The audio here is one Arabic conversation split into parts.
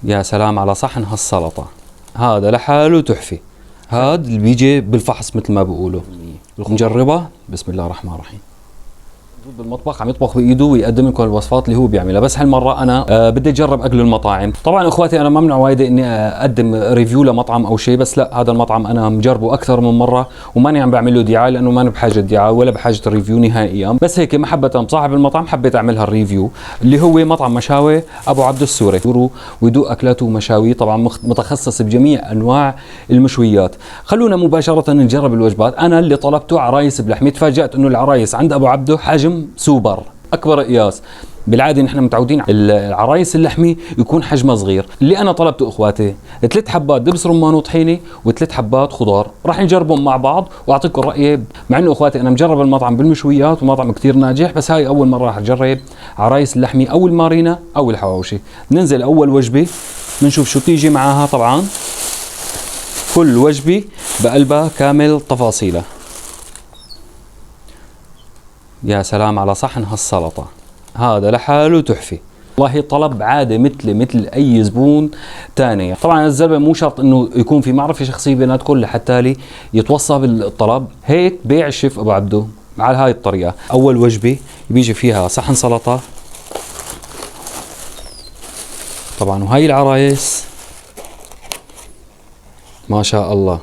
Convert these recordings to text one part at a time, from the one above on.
يا سلام على صحن هالسلطة، هذا لحاله تحفة. هذا اللي بيجي بالفحص مثل ما بيقولوا. نجربها. بسم الله الرحمن الرحيم. بالمطبخ عم يطبخ بايده ويقدم لكم الوصفات اللي هو بيعملها، بس هالمره انا بدي اجرب اكل المطاعم. طبعا اخواتي انا ما من عوايدي اني اقدم ريفيو لمطعم او شيء، بس لا، هذا المطعم انا مجربه اكثر من مره وماني عم بعمل له دعايه لانه ماني بحاجه دعايه ولا بحاجه ريفيو نهائيا، بس هيك محبه بصاحب المطعم حبيت اعملها الريفيو، اللي هو مطعم مشاوي ابو عبد السوري، ويدوق اكلاته ومشاويه، طبعا متخصص بجميع انواع المشويات. خلونا مباشره نجرب الوجبات. انا اللي طلبته عرايس بلحمه، تفاجات انه العرايس عند ابو عبده حجم سوبر اكبر قياس. بالعاده نحن متعودين العرايس اللحمي يكون حجمها صغير. اللي انا طلبته اخواتي 3 حبات دبس رمان وطحينه و3 حبات خضار، راح نجربهم مع بعض واعطيكم رايي. مع انه اخواتي انا مجرب المطعم بالمشويات ومطعم كثير ناجح، بس هاي اول مره راح اجرب عرايس اللحمي او المارينا او الحواوشي. ننزل اول وجبه بنشوف شو تيجي معاها. طبعا كل وجبه بقلبها كامل تفاصيلها. يا سلام على صحن هالسلطة، هذا لحاله تحفة. والله طلب عادي مثل اي زبون تاني. طبعا الزلمه مو شرط انه يكون في معرفه شخصيه بيناتكم لحتى لي يتوصى بالطلب. هيك بيع الشيف ابو عبده على هاي الطريقه. اول وجبه بيجي فيها صحن سلطه طبعا، وهاي العرايس ما شاء الله.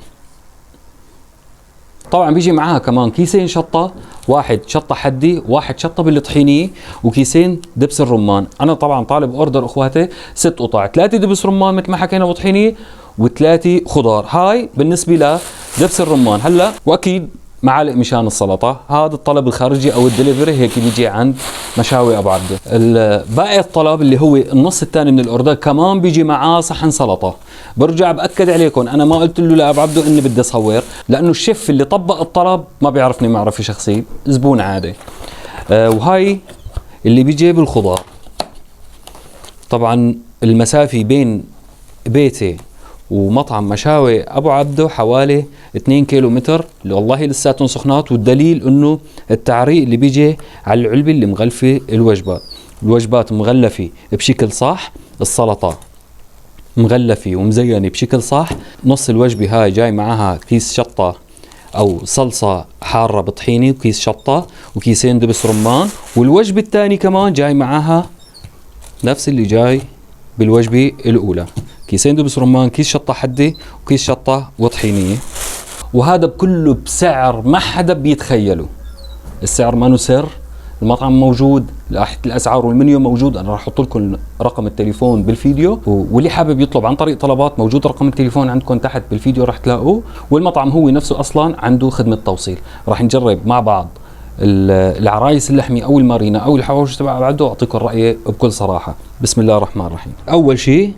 طبعا بيجي معاها كمان كيسين شطه، واحد شطه حدي، واحد شطه بالطحينيه، وكيسين دبس الرمان. انا طبعا طالب اوردر اخواتي 6 قطع، 3 دبس رمان مثل ما حكينا وطحينيه، و3 خضار. هاي بالنسبه لدبس الرمان. هلا واكيد معالق مشان السلطه. هذا الطلب الخارجي او الدليفري هيك بيجي عند مشاوي ابو عبده. باقي الطلب اللي هو النص الثاني من الاوردر كمان بيجي معاه صحن سلطه. برجع باكد عليكم، انا ما قلت له لابو عبده اني بدي اصور، لانه الشيف اللي طبق الطلب ما بيعرفني معرفه شخصيه، زبون عادي. وهاي اللي بيجي بالخضار. طبعا المسافه بين بيتي ومطعم مشاوي ابو عبده حوالي 2 كيلو متر، والله لساتهم سخنات. والدليل انه التعريق اللي بيجي على العلبه اللي مغلفه الوجبات مغلفه بشكل صح، السلطه مغلفه ومزينه بشكل صح. نص الوجبه هاي جاي معها كيس شطه او صلصه حاره بطحينه وكيس شطه وكيسين دبس رمان، والوجبه الثانيه كمان جاي معها نفس اللي جاي بالوجبه الاولى، كيسين دبس رمان، كيس شطه حدي، وكيس شطه وطحينيه. وهذا كله بسعر ما حدا بيتخيله. السعر ما سر، المطعم موجود، الاسعار والمنيو موجود. انا راح احط لكم رقم التليفون بالفيديو، واللي حابب يطلب عن طريق طلبات موجود رقم التليفون عندكم تحت بالفيديو راح تلاقوه. والمطعم هو نفسه اصلا عنده خدمه توصيل. راح نجرب مع بعض العرايس اللحمي او المارينا او الحواوشي تبع بعده، واعطيكم رايي بكل صراحه. بسم الله الرحمن الرحيم. اول شيء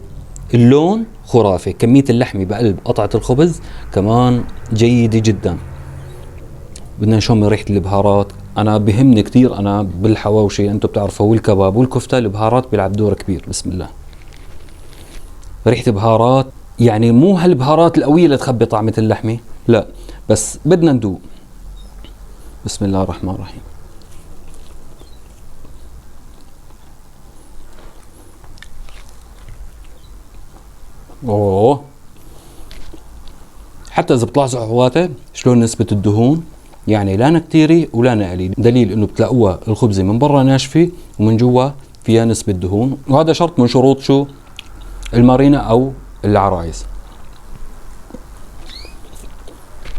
اللون خرافي، كميه اللحمه بقلب قطعه الخبز كمان جيده جدا. بدنا نشم ريحه البهارات. انا بهمني كثير انا بالحواوشي، انتم بتعرفوا، والكباب والكفته، البهارات بيلعب دور كبير. بسم الله. ريحه بهارات، يعني مو هالبهارات القويه اللي تخبي طعمه اللحمه، لا، بس بدنا ندوق. بسم الله الرحمن الرحيم. اوه، حتى اذا بتلاحظوا اخواتي شلون نسبه الدهون، يعني لا كثيره ولا قليله، دليل انه بتلاقوها الخبزه من برا ناشفه ومن جوا فيها نسبه دهون، وهذا شرط من شروط شو؟ المارينا او العرايس.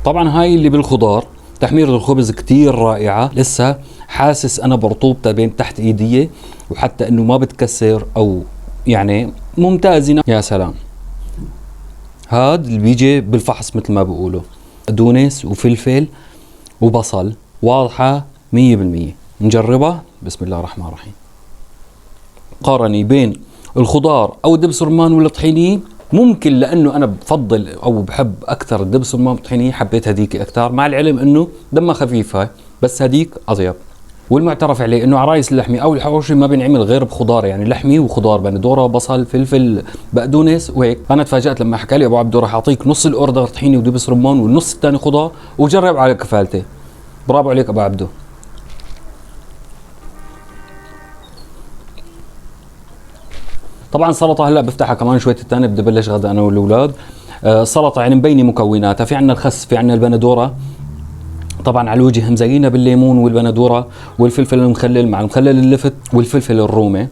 طبعا هاي اللي بالخضار، تحميرة الخبز كتير رائعة. لسه حاسس انا برطوبتها بين تحت ايدي، وحتى انه ما بتكسر او يعني ممتازة. يا سلام. هاد اللي بيجي بالفحص مثل ما بيقولوا، بقدونس وفلفل وبصل، واضحة 100%. نجربها. بسم الله الرحمن الرحيم. قارني بين الخضار او دبس رمان ولا طحينية، ممكن لانه انا بفضل او بحب اكثر الدبس رمان والطحينية، حبيت هذيك اكثر، مع العلم انه دمها خفيف هاي، بس هذيك اطيب. والمعترف عليه انه عرايس اللحمي او الحواوشي ما بينعمل غير بخضار، يعني لحمي وخضار، بندوره، بصل، فلفل، بقدونس وهيك. انا تفاجات لما حكى لي ابو عبده راح اعطيك نص الاوردر طحينه ودبس رمان والنص الثاني خضار، وجرب على كفالتي. برافو عليك ابو عبده. طبعا سلطه هلا بفتحها كمان شويه الثاني، بدي بلش غدا انا والاولاد. سلطه يعني مبينه مكوناتها، في عندنا الخس، في عندنا البندوره، طبعا على الوجه مزينه بالليمون والبندوره والفلفل المخلل مع المخلل اللفت والفلفل الرومي،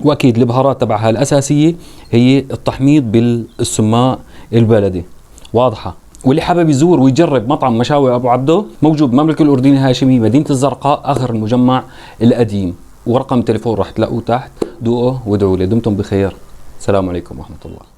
واكيد البهارات تبعها الاساسيه هي التحميض بالسماء البلدي. واضحه. واللي حابب يزور ويجرب مطعم مشاوي ابو عبده، موجود بمملكه الاردن الهاشمي، مدينه الزرقاء، اخر المجمع القديم، ورقم تليفون راح تلاقوه تحت. دوقوا وادعوا لي. دمتم بخير. السلام عليكم ورحمه الله.